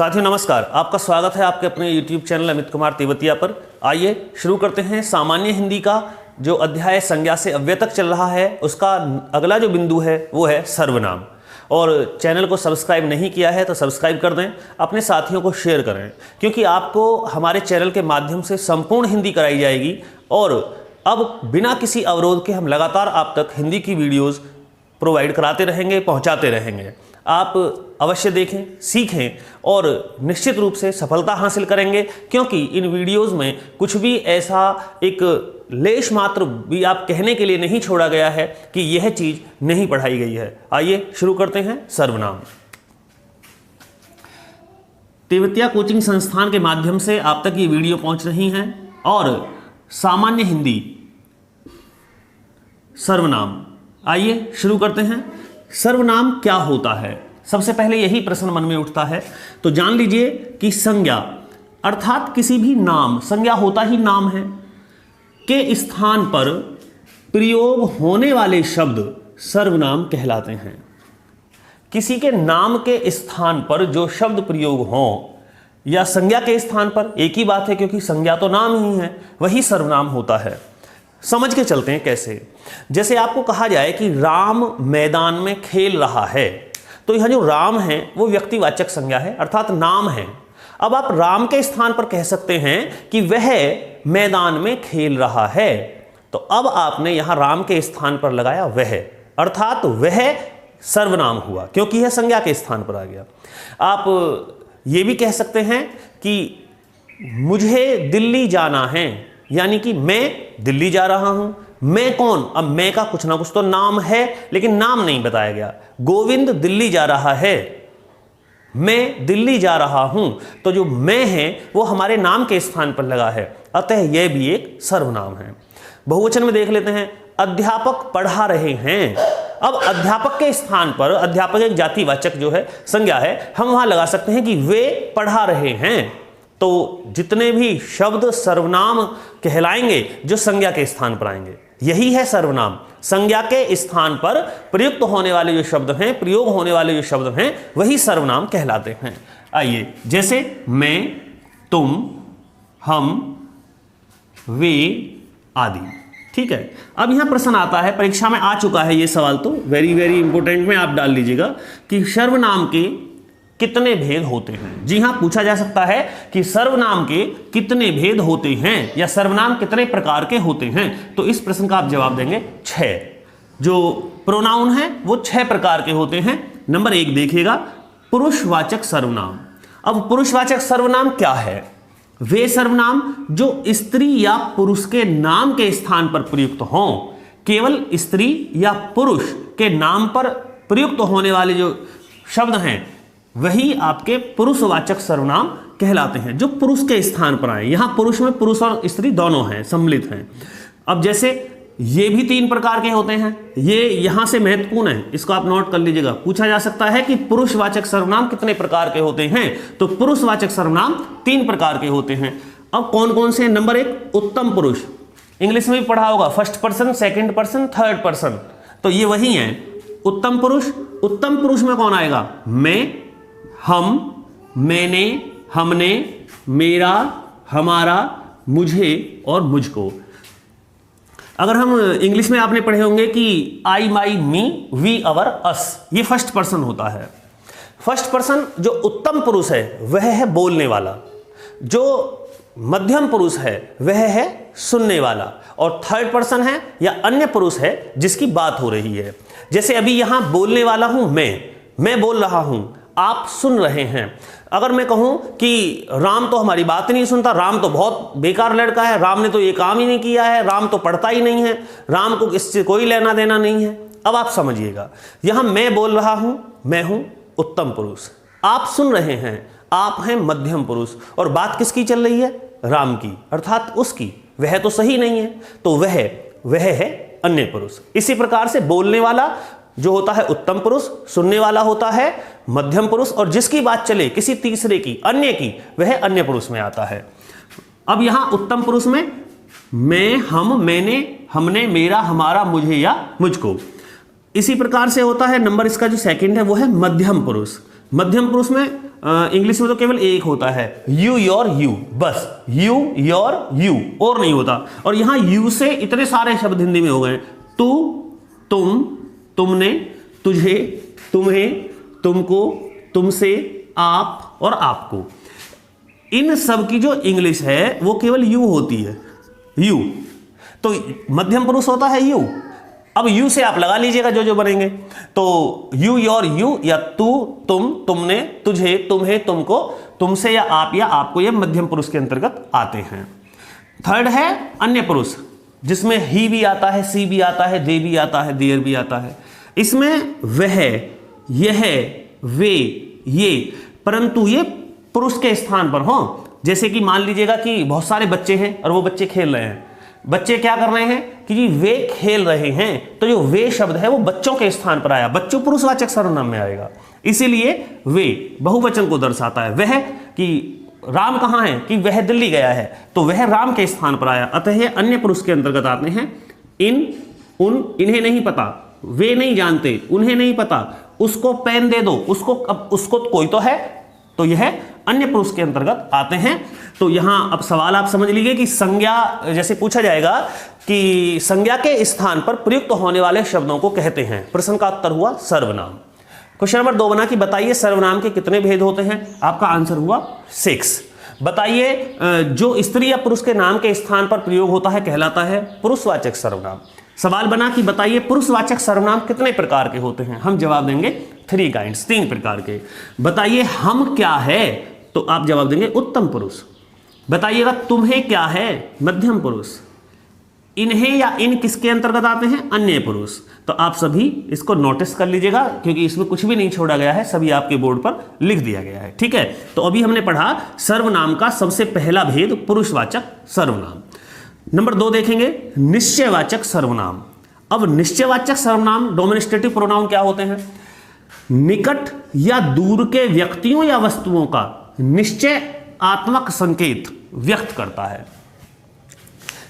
साथियों नमस्कार, आपका स्वागत है आपके अपने YouTube चैनल अमित कुमार तेवतिया पर। आइए शुरू करते हैं। सामान्य हिंदी का जो अध्याय संज्ञा से अव्यय तक चल रहा है, उसका अगला जो बिंदु है वो है सर्वनाम। और चैनल को सब्सक्राइब नहीं किया है तो सब्सक्राइब कर दें, अपने साथियों को शेयर करें, क्योंकि आपको हमारे चैनल के माध्यम से संपूर्ण हिंदी कराई जाएगी। और अब बिना किसी अवरोध के हम लगातार आप तक हिंदी की वीडियोज़ प्रोवाइड कराते रहेंगे, पहुंचाते रहेंगे। आप अवश्य देखें, सीखें और निश्चित रूप से सफलता हासिल करेंगे, क्योंकि इन वीडियोस में कुछ भी ऐसा एक लेश मात्र भी आप कहने के लिए नहीं छोड़ा गया है कि यह चीज़ नहीं पढ़ाई गई है। आइए शुरू करते हैं। सर्वनाम। तेवतिया कोचिंग संस्थान के माध्यम से आप तक ये वीडियो पहुंच रही हैं और सामान्य हिंदी सर्वनाम। आइए शुरू करते हैं। सर्वनाम क्या होता है? सबसे पहले यही प्रश्न मन में उठता है, तो जान लीजिए कि संज्ञा अर्थात किसी भी नाम, संज्ञा होता ही नाम है, के स्थान पर प्रयोग होने वाले शब्द सर्वनाम कहलाते हैं। किसी के नाम के स्थान पर जो शब्द प्रयोग हों या संज्ञा के स्थान पर, एक ही बात है, क्योंकि संज्ञा तो नाम ही है, वही सर्वनाम होता है। समझ के चलते हैं कैसे। जैसे आपको कहा जाए कि राम मैदान में खेल रहा है, तो यह जो राम है वो व्यक्तिवाचक संज्ञा है, अर्थात नाम है। अब आप राम के स्थान पर कह सकते हैं कि वह मैदान में खेल रहा है, तो अब आपने यहां राम के स्थान पर लगाया वह, अर्थात वह सर्वनाम हुआ, क्योंकि यह संज्ञा के स्थान पर आ गया। आप ये भी कह सकते हैं कि मुझे दिल्ली जाना है, यानी कि मैं दिल्ली जा रहा हूं। मैं कौन? अब मैं का कुछ ना कुछ तो नाम है, लेकिन नाम नहीं बताया गया। गोविंद दिल्ली जा रहा है, मैं दिल्ली जा रहा हूं, तो जो मैं है वो हमारे नाम के स्थान पर लगा है, अतः यह भी एक सर्वनाम है। बहुवचन में देख लेते हैं। अध्यापक पढ़ा रहे हैं। अब अध्यापक के स्थान पर, अध्यापक एक जातिवाचक जो है संज्ञा है, हम वहां लगा सकते हैं कि वे पढ़ा रहे हैं। तो जितने भी शब्द सर्वनाम कहलाएंगे जो संज्ञा के स्थान पर आएंगे, यही है सर्वनाम। संज्ञा के स्थान पर प्रयुक्त होने वाले जो शब्द हैं, प्रयोग होने वाले जो शब्द हैं, वही सर्वनाम कहलाते हैं। आइए, जैसे मैं, तुम, हम, वे आदि। ठीक है। अब यहां प्रश्न आता है, परीक्षा में आ चुका है ये सवाल, तो वेरी वेरी इंपॉर्टेंट में आप डाल लीजिएगा कि सर्वनाम के कितने भेद होते हैं। जी हां, पूछा जा सकता है कि सर्वनाम के कितने भेद होते हैं या सर्वनाम कितने प्रकार के होते हैं। तो इस प्रश्न का आप जवाब देंगे 6। जो प्रोनाउन है वो 6 प्रकार के होते हैं। नंबर 1 देखिएगा, पुरुषवाचक सर्वनाम। अब पुरुषवाचक सर्वनाम क्या है? वे सर्वनाम जो स्त्री या पुरुष के नाम के स्थान पर प्रयुक्त हों। केवल स्त्री या पुरुष के नाम पर प्रयुक्त होने वाले जो शब्द हैं वही आपके पुरुषवाचक सर्वनाम कहलाते हैं, जो पुरुष के स्थान पर आए। यहां पुरुष में पुरुष और स्त्री दोनों हैं, सम्मिलित हैं। अब जैसे ये भी 3 प्रकार के होते हैं, ये यहां से महत्वपूर्ण है, इसको आप नोट कर लीजिएगा। पूछा जा सकता है कि पुरुषवाचक सर्वनाम कितने प्रकार के होते हैं, तो पुरुषवाचक सर्वनाम 3 प्रकार के होते हैं। अब कौन कौन से? नंबर 1 उत्तम पुरुष। इंग्लिश में भी पढ़ा होगा, first person, second person, third person, तो ये वही है उत्तम पुरुष। उत्तम पुरुष में कौन आएगा? मैं, हम, मैंने, हमने, मेरा, हमारा, मुझे और मुझको। अगर हम इंग्लिश में आपने पढ़े होंगे कि आई, माई, मी, वी, अवर, अस, ये फर्स्ट पर्सन होता है। फर्स्ट पर्सन जो उत्तम पुरुष है वह है बोलने वाला, जो मध्यम पुरुष है वह है सुनने वाला, और थर्ड पर्सन है या अन्य पुरुष है जिसकी बात हो रही है। जैसे अभी यहां बोलने वाला हूं मैं बोल रहा हूं, आप सुन रहे हैं। अगर मैं कहूं कि राम तो हमारी बात नहीं सुनता, राम तो बहुत बेकार लड़का है, राम ने तो ये काम ही नहीं किया है, राम तो पढ़ता ही नहीं है, राम को इससे कोई लेना देना नहीं है। अब आप समझिएगा, यहां मैं बोल रहा हूं, मैं हूं उत्तम पुरुष, आप सुन रहे हैं, आप हैं मध्यम पुरुष, और बात किसकी चल रही है? राम की, अर्थात उसकी। वह तो सही नहीं है, तो वह है अन्य पुरुष। इसी प्रकार से बोलने वाला जो होता है उत्तम पुरुष, सुनने वाला होता है मध्यम पुरुष, और जिसकी बात चले किसी तीसरे की, अन्य की, वह अन्य पुरुष में आता है। अब यहां उत्तम पुरुष में मैं, हम, मैंने, हमने, मेरा, हमारा, मुझे या मुझको। इसी प्रकार से होता है नंबर इसका जो सेकंड है वो है मध्यम पुरुष। मध्यम पुरुष में इंग्लिश में तो केवल एक होता है, यू योर यू, बस यू योर यू, और नहीं होता। और यहां यू से इतने सारे शब्द हिंदी में हो गए, तू, तुम, तुमने, तुझे, तुम्हें, तुमको, तुमसे, आप और आपको। इन सब की जो इंग्लिश है वो केवल यू होती है, यू। तो मध्यम पुरुष होता है यू। अब यू से आप लगा लीजिएगा जो जो बनेंगे, तो यू योर यू या तू, तुम, तुमने, तुझे, तुम्हें, तुमको, तुमसे या आपको, ये मध्यम पुरुष के अंतर्गत आते हैं। थर्ड है अन्य पुरुष, जिसमें ही भी आता है, सी भी आता है, दे भी आता है, देयर भी आता है। इसमें वह, यह, वे, ये, परंतु ये पुरुष के स्थान पर हो। जैसे कि मान लीजिएगा कि बहुत सारे बच्चे हैं और वो बच्चे खेल रहे हैं। बच्चे क्या कर रहे हैं कि जी वे खेल रहे हैं, तो जो वे शब्द है वो बच्चों के स्थान पर आया, बच्चों पुरुषवाचक सर्वनाम में आएगा, इसीलिए वे बहुवचन को दर्शाता है। वह कि राम कहाँ है, कि वह दिल्ली गया है, तो वह राम के स्थान पर आया, अतः ये अन्य पुरुष के अंतर्गत आते हैं। इन, उन, इन्हें नहीं पता, वे नहीं जानते, उन्हें नहीं पता, उसको पेन दे दो, उसको, अब उसको कोई तो है, तो यह अन्य पुरुष के अंतर्गत आते हैं। तो यहां अब सवाल आप समझ लीजिए कि संज्ञा, जैसे पूछा जाएगा कि संज्ञा के स्थान पर प्रयुक्त होने वाले शब्दों को कहते हैं। प्रश्न का उत्तर हुआ सर्वनाम। क्वेश्चन नंबर 2 बना कि बताइए सर्वनाम के कितने भेद होते हैं। आपका आंसर हुआ 6। बताइए जो स्त्री या पुरुष के नाम के स्थान पर प्रयोग होता है कहलाता है पुरुषवाचक सर्वनाम। सवाल बना कि बताइए पुरुषवाचक सर्वनाम कितने प्रकार के होते हैं। हम जवाब देंगे 3 काइंड्स, 3 प्रकार के। बताइए हम क्या है, तो आप जवाब देंगे उत्तम पुरुष। बताइएगा तुम्हें क्या है, मध्यम पुरुष। इन्हें या इन किसके अंतर्गत आते हैं, अन्य पुरुष। तो आप सभी इसको नोटिस कर लीजिएगा, क्योंकि इसमें कुछ भी नहीं छोड़ा गया है, सभी आपके बोर्ड पर लिख दिया गया है। ठीक है, तो अभी हमने पढ़ा सर्वनाम का सबसे पहला भेद पुरुषवाचक सर्वनाम। नंबर 2 देखेंगे निश्चयवाचक सर्वनाम। अब निश्चयवाचक सर्वनाम डोमिनेस्ट्रेटिव प्रोनाउन क्या होते हैं, निकट या दूर के व्यक्तियों या वस्तुओं का निश्चयात्मक संकेत व्यक्त करता है।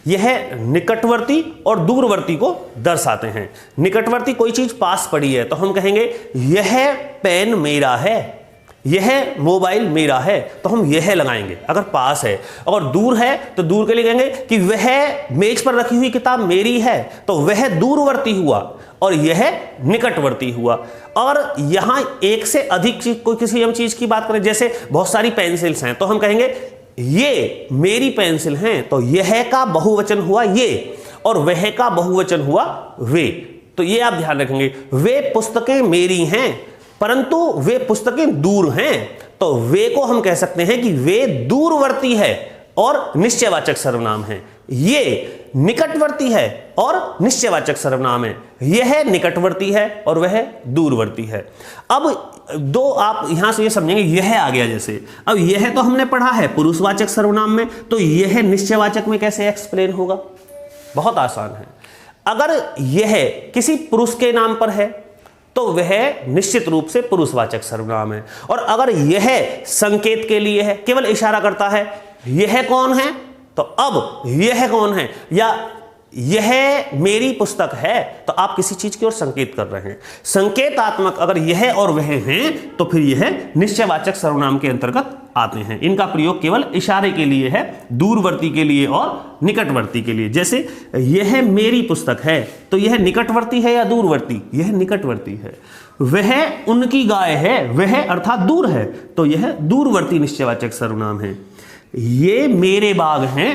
यह निकटवर्ती और दूरवर्ती को दर्शाते हैं। निकटवर्ती कोई चीज पास पड़ी है तो हम कहेंगे यह पेन मेरा है, यह मोबाइल मेरा है, तो हम यह लगाएंगे अगर पास है। और दूर है तो दूर के लिए कहेंगे कि वह मेज पर रखी हुई किताब मेरी है, तो वह दूरवर्ती हुआ और यह निकटवर्ती हुआ। और यहां एक से अधिक चीज, कोई किसी हम चीज की बात करें, जैसे बहुत सारी पेंसिल्स हैं तो हम कहेंगे ये मेरी पेंसिल हैं, तो यह का बहुवचन हुआ ये और वह का बहुवचन हुआ वे। तो ये आप ध्यान रखेंगे, वे पुस्तकें मेरी हैं परंतु वे पुस्तकें दूर हैं, तो वे को हम कह सकते हैं कि वे दूरवर्ती है और निश्चयवाचक सर्वनाम है। ये निकटवर्ती है और निश्चयवाचक सर्वनाम है। यह निकटवर्ती है और वह दूरवर्ती है। अब 2 आप यहां से ये समझेंगे, यह आ गया जैसे, अब यह तो हमने पढ़ा है पुरुषवाचक सर्वनाम में, तो यह निश्चयवाचक में कैसे एक्सप्लेन होगा। बहुत आसान है। अगर यह किसी पुरुष के नाम पर है तो वह निश्चित रूप से पुरुषवाचक सर्वनाम है, और अगर यह संकेत के लिए है, केवल इशारा करता है यह कौन है, तो अब यह कौन है या यह मेरी पुस्तक है, तो आप किसी चीज की ओर संकेत कर रहे हैं। संकेतात्मक अगर यह और वह हैं तो फिर यह निश्चयवाचक सर्वनाम के अंतर्गत आते हैं। इनका प्रयोग केवल इशारे के लिए है, दूरवर्ती के लिए और निकटवर्ती के लिए। जैसे यह मेरी पुस्तक है, तो यह निकटवर्ती है या दूरवर्ती, यह निकटवर्ती है। वह उनकी गाय है, वह अर्थात दूर है, तो यह दूरवर्ती निश्चयवाचक सर्वनाम है। ये मेरे बाग हैं,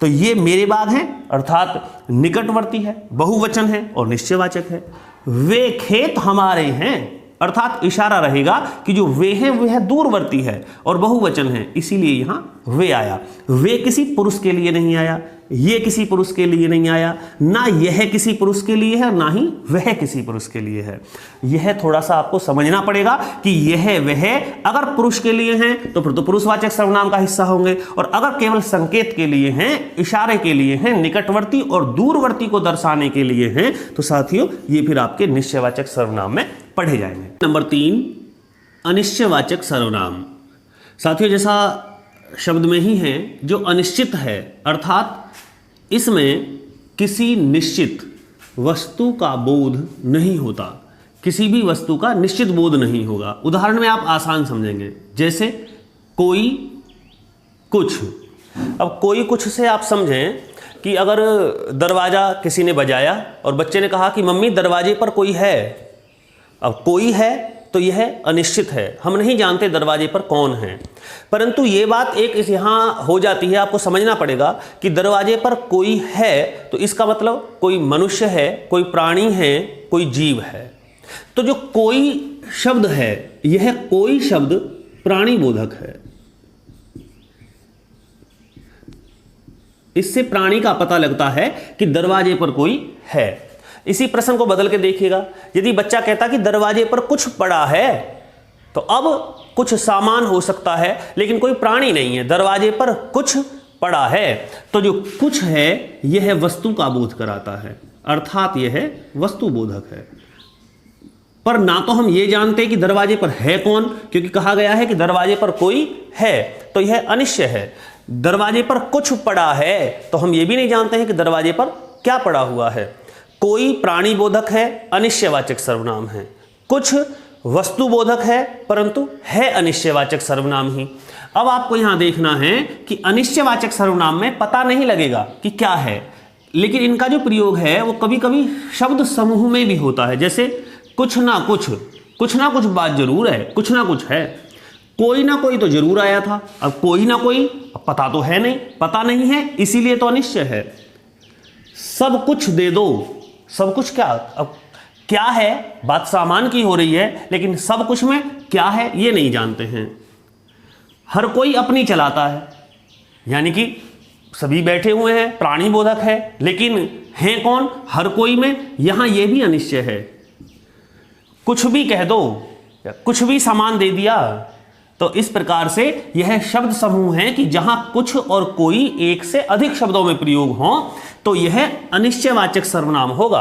तो ये मेरे बाग हैं अर्थात निकटवर्ती है, बहुवचन है और निश्चयवाचक है। वे खेत हमारे हैं अर्थात इशारा रहेगा कि जो वे हैं वह दूरवर्ती है और बहुवचन है, इसीलिए यहां वे आया। वे किसी पुरुष के लिए नहीं आया, ये किसी पुरुष के लिए नहीं आया, ना यह किसी पुरुष के लिए है, ना ही वह किसी पुरुष के लिए है। यह थोड़ा सा आपको समझना पड़ेगा कि यह वह अगर पुरुष के लिए हैं तो फिर तो पुरुषवाचक सर्वनाम का हिस्सा होंगे, और अगर केवल संकेत के लिए हैं, इशारे के लिए हैं, निकटवर्ती और दूरवर्ती को दर्शाने के लिए हैं, तो साथियों ये फिर आपके निश्चयवाचक सर्वनाम में पढ़े जाएंगे। नंबर 3 अनिश्चयवाचक सर्वनाम। साथियों जैसा शब्द में ही है, जो अनिश्चित है अर्थात इसमें किसी निश्चित वस्तु का बोध नहीं होता, किसी भी वस्तु का निश्चित बोध नहीं होगा। उदाहरण में आप आसान समझेंगे, जैसे कोई कुछ। अब कोई कुछ से आप समझें कि अगर दरवाज़ा किसी ने बजाया और बच्चे ने कहा कि मम्मी दरवाजे पर कोई है। अब कोई है तो यह अनिश्चित है, हम नहीं जानते दरवाजे पर कौन है। परंतु ये बात एक यहाँ हो जाती है, आपको समझना पड़ेगा कि दरवाजे पर कोई है तो इसका मतलब कोई मनुष्य है, कोई प्राणी है, कोई जीव है। तो जो कोई शब्द है, यह कोई शब्द प्राणी बोधक है। इससे प्राणी का पता लगता है कि दरवाजे पर कोई है। इसी प्रश्न को बदल के देखिएगा, यदि बच्चा कहता कि दरवाजे पर कुछ पड़ा है, तो अब कुछ सामान हो सकता है लेकिन कोई प्राणी नहीं है। दरवाजे पर कुछ पड़ा है, तो जो कुछ है यह वस्तु का बोध कराता है, अर्थात यह वस्तु बोधक है। पर ना तो हम ये जानते कि दरवाजे पर है कौन, क्योंकि कहा गया है कि दरवाजे पर कोई है, तो यह अनिश्चय है। दरवाजे पर कुछ पड़ा है तो हम ये भी नहीं जानते हैं कि दरवाजे पर क्या पड़ा हुआ है। कोई प्राणी बोधक है, अनिश्चयवाचक सर्वनाम है। कुछ वस्तु बोधक है परंतु है अनिश्चयवाचक सर्वनाम ही। अब आपको यहां देखना है कि अनिश्चयवाचक सर्वनाम में पता नहीं लगेगा कि क्या है, लेकिन इनका जो प्रयोग है वो कभी कभी शब्द समूह में भी होता है। जैसे कुछ ना कुछ बात जरूर है, कुछ ना कुछ है। कोई ना कोई तो जरूर आया था, अब कोई ना कोई, अब पता तो है नहीं, पता नहीं है इसीलिए तो अनिश्चय है। सब कुछ दे दो, सब कुछ क्या, अब क्या है, बात सामान की हो रही है लेकिन सब कुछ में क्या है ये नहीं जानते हैं। हर कोई अपनी चलाता है, यानी कि सभी बैठे हुए हैं, प्राणी बोधक है, लेकिन हैं कौन, हर कोई में, यहां यह भी अनिश्चय है। कुछ भी कह दो या कुछ भी सामान दे दिया, तो इस प्रकार से यह शब्द समूह है कि जहां कुछ और कोई एक से अधिक शब्दों में प्रयोग हो तो यह अनिश्चयवाचक सर्वनाम होगा।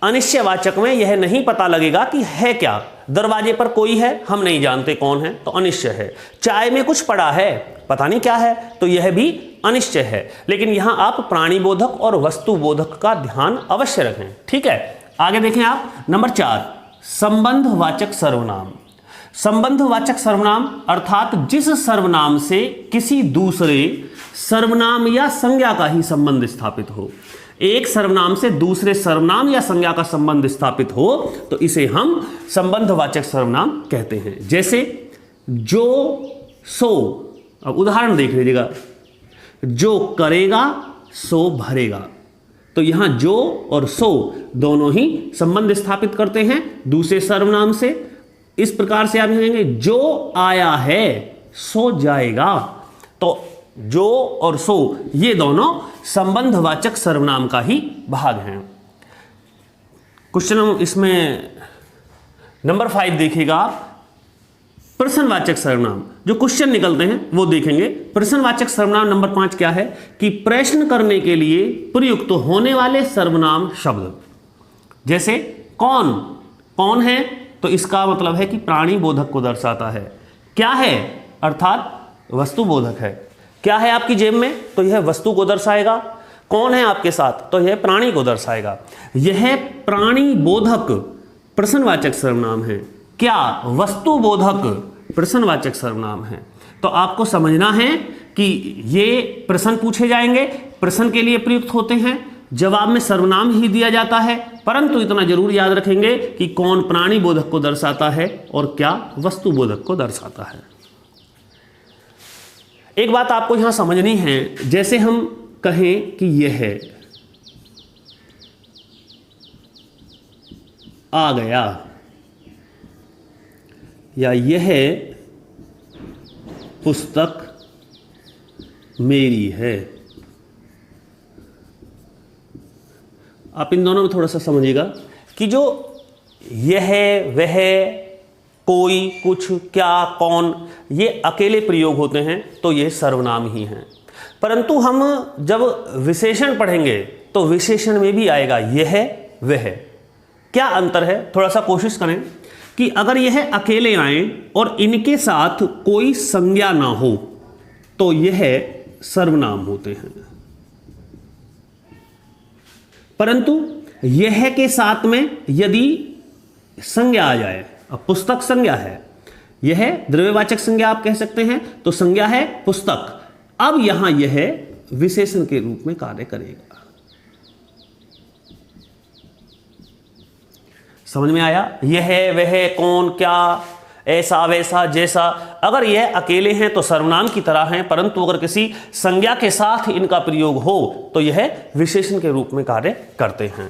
अनिश्चयवाचक में यह नहीं पता लगेगा कि है क्या। दरवाजे पर कोई है, हम नहीं जानते कौन है, तो अनिश्चय है। चाय में कुछ पड़ा है, पता नहीं क्या है, तो यह भी अनिश्चय है। लेकिन यहां आप प्राणी बोधक और वस्तु बोधक का ध्यान अवश्य रखें। ठीक है, आगे देखें आप। नंबर 4, संबंधवाचक सर्वनाम। संबंधवाचक सर्वनाम अर्थात जिस सर्वनाम से किसी दूसरे सर्वनाम या संज्ञा का ही संबंध स्थापित हो। एक सर्वनाम से दूसरे सर्वनाम या संज्ञा का संबंध स्थापित हो तो इसे हम संबंधवाचक सर्वनाम कहते हैं। जैसे जो सो, अब उदाहरण देख लीजिएगा, जो करेगा सो भरेगा, तो यहां जो और सो दोनों ही संबंध स्थापित करते हैं दूसरे सर्वनाम से। इस प्रकार से आप कहेंगे जो आया है सो जाएगा, तो जो और सो ये दोनों संबंधवाचक सर्वनाम का ही भाग हैं। क्वेश्चन इसमें नंबर 5 देखिएगा आप, प्रश्नवाचक सर्वनाम। जो क्वेश्चन निकलते हैं वो देखेंगे। प्रश्नवाचक सर्वनाम नंबर 5 क्या है कि प्रश्न करने के लिए प्रयुक्त होने वाले सर्वनाम शब्द। जैसे कौन, कौन है तो इसका मतलब है कि प्राणी बोधक को दर्शाता है। क्या है अर्थात वस्तु बोधक है। क्या है आपकी जेब में तो यह वस्तु को दर्शाएगा। कौन है आपके साथ तो यह प्राणी को दर्शाएगा। यह प्राणी बोधक प्रश्नवाचक सर्वनाम है। क्या वस्तु बोधक प्रश्नवाचक सर्वनाम है। तो आपको समझना है कि ये प्रश्न पूछे जाएंगे, प्रश्न के लिए प्रयुक्त होते हैं, जवाब में सर्वनाम ही दिया जाता है, परंतु इतना जरूर याद रखेंगे कि कौन प्राणी बोधक को दर्शाता है और क्या वस्तु बोधक को दर्शाता है। एक बात आपको यहां समझनी है, जैसे हम कहें कि यह आ गया या यह पुस्तक मेरी है, आप इन दोनों में थोड़ा सा समझिएगा कि जो यह, वह, कोई, कुछ, क्या, कौन, ये अकेले प्रयोग होते हैं तो ये सर्वनाम ही हैं। परंतु हम जब विशेषण पढ़ेंगे तो विशेषण में भी आएगा यह, वह। क्या अंतर है, थोड़ा सा कोशिश करें कि अगर यह अकेले आए और इनके साथ कोई संज्ञा ना हो तो यह सर्वनाम होते हैं। परंतु यह के साथ में यदि संज्ञा आ जाए, अब पुस्तक संज्ञा है, यह द्रव्यवाचक संज्ञा आप कह सकते हैं, तो संज्ञा है पुस्तक। अब यहां यह विशेषण के रूप में कार्य करेगा। समझ में आया? यह, वह, कौन, क्या, ऐसा, वैसा, जैसा, अगर यह अकेले हैं तो सर्वनाम की तरह हैं, परंतु अगर किसी संज्ञा के साथ इनका प्रयोग हो तो यह विशेषण के रूप में कार्य करते हैं।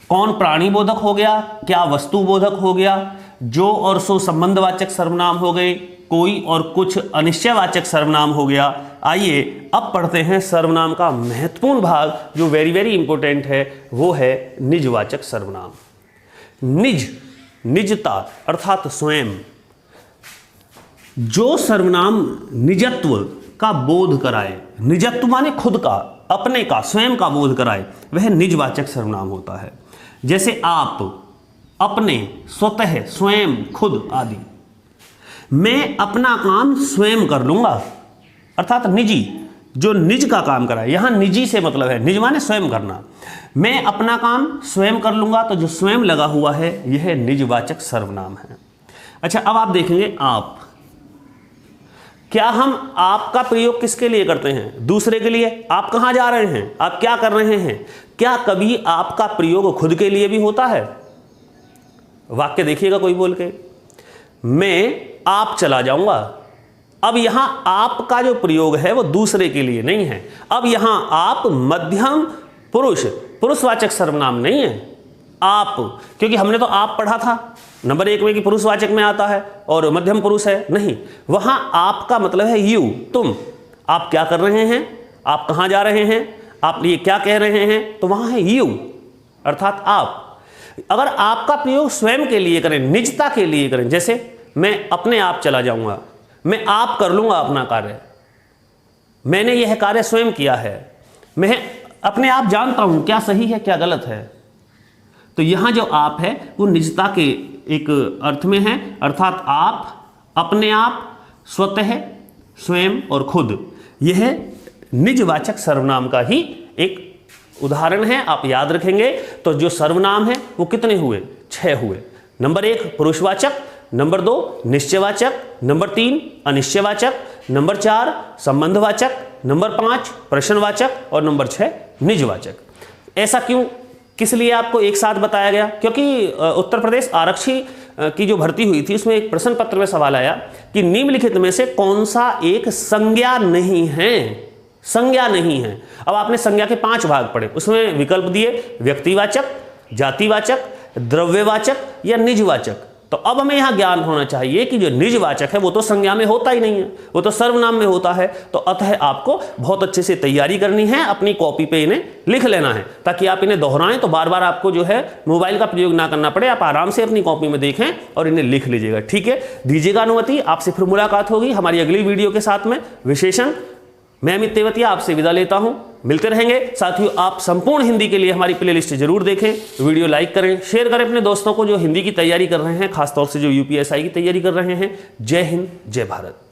कौन प्राणी बोधक हो गया, क्या वस्तु बोधक हो गया, जो और सो संबंधवाचक सर्वनाम हो गए, कोई और कुछ अनिश्चयवाचक सर्वनाम हो गया। आइए अब पढ़ते हैं सर्वनाम का महत्वपूर्ण भाग जो वेरी वेरी इंपॉर्टेंट है, वो है निजवाचक सर्वनाम। निज, निजता अर्थात स्वयं। जो सर्वनाम निजत्व का बोध कराए, निजत्व माने खुद का, अपने का, स्वयं का बोध कराए, वह निजवाचक सर्वनाम होता है। जैसे आप, अपने, स्वतः, स्वयं, खुद आदि। मैं अपना काम स्वयं कर लूंगा अर्थात निजी, जो निज का काम कराए, यहां निजी से मतलब है, निज माने स्वयं करना। मैं अपना काम स्वयं कर लूंगा, तो जो स्वयं लगा हुआ है यह निजवाचक सर्वनाम है। अच्छा, अब आप देखेंगे आप, क्या हम आपका प्रयोग किसके लिए करते हैं? दूसरे के लिए। आप कहां जा रहे हैं, आप क्या कर रहे हैं? क्या कभी आपका प्रयोग खुद के लिए भी होता है? वाक्य देखिएगा कोई बोल के, मैं आप चला जाऊंगा। अब यहां आपका जो प्रयोग है वो दूसरे के लिए नहीं है। अब यहां आप मध्यम पुरुष, पुरुषवाचक सर्वनाम नहीं है आप, क्योंकि हमने तो आप पढ़ा था नंबर 1 में कि पुरुषवाचक में आता है और मध्यम पुरुष है, नहीं। वहां आपका मतलब है यू, तुम। आप क्या कर रहे हैं, आप कहां जा रहे हैं, आप ये क्या कह रहे हैं, तो वहां है यू अर्थात आप। अगर आपका प्रयोग स्वयं के लिए करें, निजता के लिए करें, जैसे मैं अपने आप चला जाऊंगा, मैं आप कर लूंगा अपना कार्य, मैंने यह कार्य स्वयं किया है, मैं अपने आप जानता हूं क्या सही है क्या गलत है, तो यहां जो आप है वो निजता के एक अर्थ में है, अर्थात आप, अपने आप, स्वतः, स्वयं और खुद। यह निजवाचक सर्वनाम का ही एक उदाहरण है, आप याद रखेंगे। तो जो सर्वनाम है वो कितने हुए? 6 हुए। नंबर 1 पुरुषवाचक, नंबर 2 निश्चयवाचक, नंबर 3 अनिश्चयवाचक, नंबर 4 संबंधवाचक, नंबर 5 प्रश्नवाचक और नंबर 6 निजवाचक। ऐसा क्यों, किस लिए आपको एक साथ बताया गया? क्योंकि उत्तर प्रदेश आरक्षी की जो भर्ती हुई थी उसमें एक प्रश्न पत्र में सवाल आया कि निम्नलिखित में से कौन सा एक संज्ञा नहीं है, संज्ञा नहीं है। अब आपने संज्ञा के 5 भाग पढ़े, उसमें विकल्प दिए व्यक्तिवाचक, जातिवाचक, द्रव्यवाचक या निजवाचक। तो अब हमें यहां ज्ञान होना चाहिए कि जो निजवाचक है वो तो संज्ञा में होता ही नहीं है, वो तो सर्वनाम में होता है। तो अतः आपको बहुत अच्छे से तैयारी करनी है, अपनी कॉपी पे इन्हें लिख लेना है ताकि आप इन्हें दोहराएं तो बार बार आपको जो है मोबाइल का प्रयोग ना करना पड़े। आप आराम से अपनी कॉपी में देखें और इन्हें लिख लीजिएगा, ठीक है? दीजिएगा अनुमति, आपसे फिर मुलाकात होगी हमारी अगली वीडियो के साथ में विशेषण। मैं अमित तेवतिया आपसे विदा लेता हूं, मिलते रहेंगे। साथियों, आप संपूर्ण हिंदी के लिए हमारी प्लेलिस्ट जरूर देखें, वीडियो लाइक करें, शेयर करें अपने दोस्तों को जो हिंदी की तैयारी कर रहे हैं, खासतौर से जो यूपीएसआई की तैयारी कर रहे हैं। जय हिंद, जय भारत।